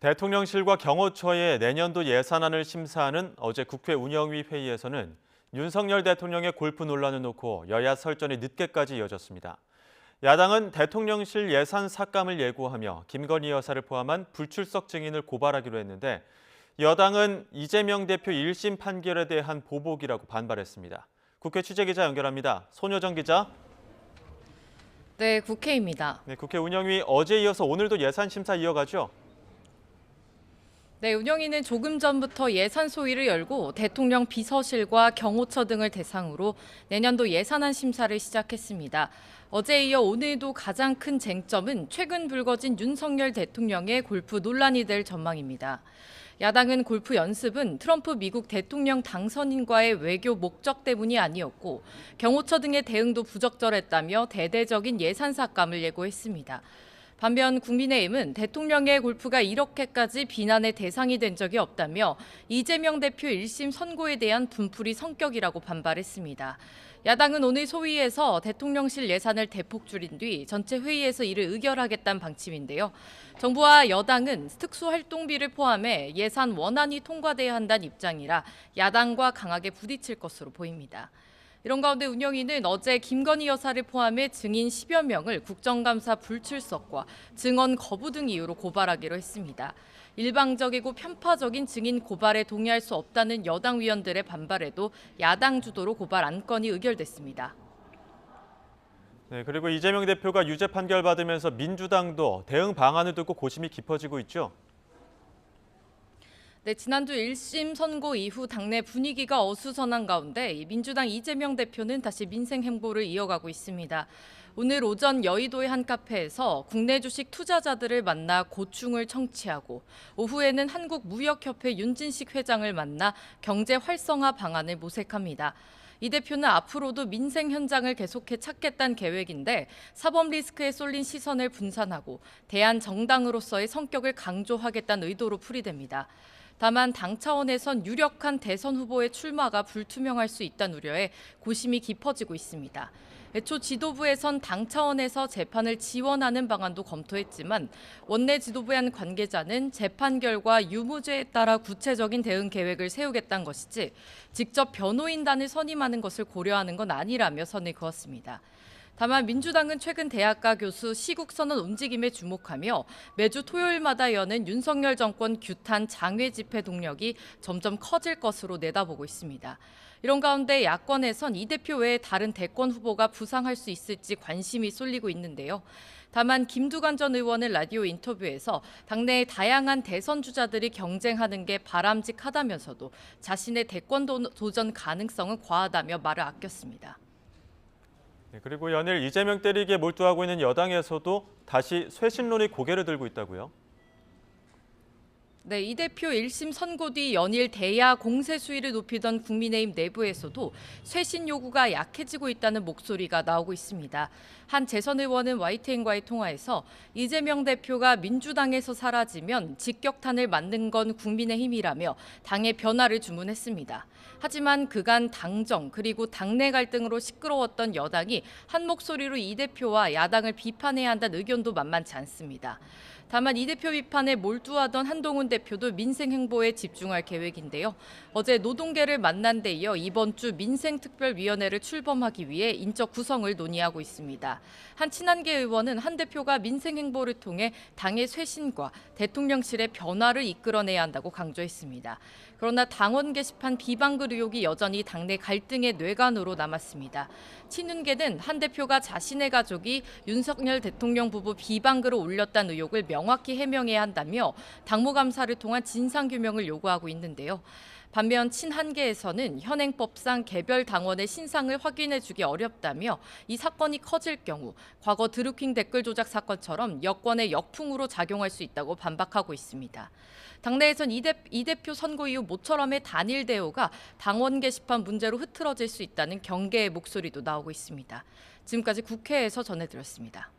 대통령실과 경호처의 내년도 예산안을 심사하는 어제 국회 운영위 회의에서는 윤석열 대통령의 골프 논란을 놓고 여야 설전이 늦게까지 이어졌습니다. 야당은 대통령실 예산 삭감을 예고하며 김건희 여사를 포함한 불출석 증인을 고발하기로 했는데 여당은 이재명 대표 1심 판결에 대한 보복이라고 반발했습니다. 국회 취재기자 연결합니다. 손효정 기자. 네, 국회입니다. 네, 국회 운영위 어제 이어서 오늘도 예산 심사 이어가죠? 네, 운영위는 조금 전부터 예산 소위를 열고 대통령 비서실과 경호처 등을 대상으로 내년도 예산안 심사를 시작했습니다. 어제에 이어 오늘도 가장 큰 쟁점은 최근 불거진 윤석열 대통령의 골프 논란이 될 전망입니다. 야당은 골프 연습은 트럼프 미국 대통령 당선인과의 외교 목적 때문이 아니었고 경호처 등의 대응도 부적절했다며 대대적인 예산 삭감을 예고했습니다. 반면 국민의힘은 대통령의 골프가 이렇게까지 비난의 대상이 된 적이 없다며 이재명 대표 1심 선고에 대한 분풀이 성격이라고 반발했습니다. 야당은 오늘 소위에서 대통령실 예산을 대폭 줄인 뒤 전체 회의에서 이를 의결하겠다는 방침인데요. 정부와 여당은 특수활동비를 포함해 예산 원안이 통과돼야 한다는 입장이라 야당과 강하게 부딪힐 것으로 보입니다. 이런 가운데 운영위는 어제 김건희 여사를 포함해 증인 10여 명을 국정감사 불출석과 증언 거부 등 이유로 고발하기로 했습니다. 일방적이고 편파적인 증인 고발에 동의할 수 없다는 여당 위원들의 반발에도 야당 주도로 고발 안건이 의결됐습니다. 네, 그리고 이재명 대표가 유죄 판결 받으면서 민주당도 대응 방안을 두고 고심이 깊어지고 있죠? 네, 지난주 1심 선고 이후 당내 분위기가 어수선한 가운데 민주당 이재명 대표는 다시 민생 행보를 이어가고 있습니다. 오늘 오전 여의도의 한 카페에서 국내 주식 투자자들을 만나 고충을 청취하고 오후에는 한국무역협회 윤진식 회장을 만나 경제 활성화 방안을 모색합니다. 이 대표는 앞으로도 민생 현장을 계속해 찾겠다는 계획인데 사법 리스크에 쏠린 시선을 분산하고 대한 정당으로서의 성격을 강조하겠다는 의도로 풀이됩니다. 다만 당 차원에선 유력한 대선 후보의 출마가 불투명할 수 있다는 우려에 고심이 깊어지고 있습니다. 애초 지도부에선 당 차원에서 재판을 지원하는 방안도 검토했지만 원내 지도부의 한 관계자는 재판 결과 유무죄에 따라 구체적인 대응 계획을 세우겠다는 것이지 직접 변호인단을 선임하는 것을 고려하는 건 아니라며 선을 그었습니다. 다만 민주당은 최근 대학가 교수 시국선언 움직임에 주목하며 매주 토요일마다 여는 윤석열 정권 규탄 장외 집회 동력이 점점 커질 것으로 내다보고 있습니다. 이런 가운데 야권에선 이 대표 외에 다른 대권 후보가 부상할 수 있을지 관심이 쏠리고 있는데요. 다만 김두관 전 의원은 라디오 인터뷰에서 당내의 다양한 대선 주자들이 경쟁하는 게 바람직하다면서도 자신의 대권 도전 가능성은 과하다며 말을 아꼈습니다. 그리고 연일 이재명 때리기에 몰두하고 있는 여당에서도 다시 쇄신론이 고개를 들고 있다고요? 네, 이 대표 1심 선고 뒤 연일 대야 공세 수위를 높이던 국민의힘 내부에서도 쇄신 요구가 약해지고 있다는 목소리가 나오고 있습니다. 한 재선 의원은 YTN과의 통화에서 이재명 대표가 민주당에서 사라지면 직격탄을 맞는 건 국민의힘이라며 당의 변화를 주문했습니다. 하지만 그간 당정 그리고 당내 갈등으로 시끄러웠던 여당이 한 목소리로 이 대표와 야당을 비판해야 한다는 의견도 만만치 않습니다. 다만 이 대표 비판에 몰두하던 한동훈 대표도 민생 행보에 집중할 계획인데요. 어제 노동계를 만난 데 이어 이번 주 민생특별위원회를 출범하기 위해 인적 구성을 논의하고 있습니다. 한 친한계 의원은 한 대표가 민생 행보를 통해 당의 쇄신과 대통령실의 변화를 이끌어내야 한다고 강조했습니다. 그러나 당원 게시판 비방글 의혹이 여전히 당내 갈등의 뇌관으로 남았습니다. 친윤계는 한 대표가 자신의 가족이 윤석열 대통령 부부 비방글을 올렸다는 의혹을 명확히 해명해야 한다며 당무감사를 통한 진상규명을 요구하고 있는데요. 반면 친한계에서는 현행법상 개별 당원의 신상을 확인해주기 어렵다며 이 사건이 커질 경우 과거 드루킹 댓글 조작 사건처럼 여권의 역풍으로 작용할 수 있다고 반박하고 있습니다. 당내에선 이 대표 선고 이후 모처럼의 단일 대우가 당원 게시판 문제로 흐트러질 수 있다는 경계의 목소리도 나오고 있습니다. 지금까지 국회에서 전해드렸습니다.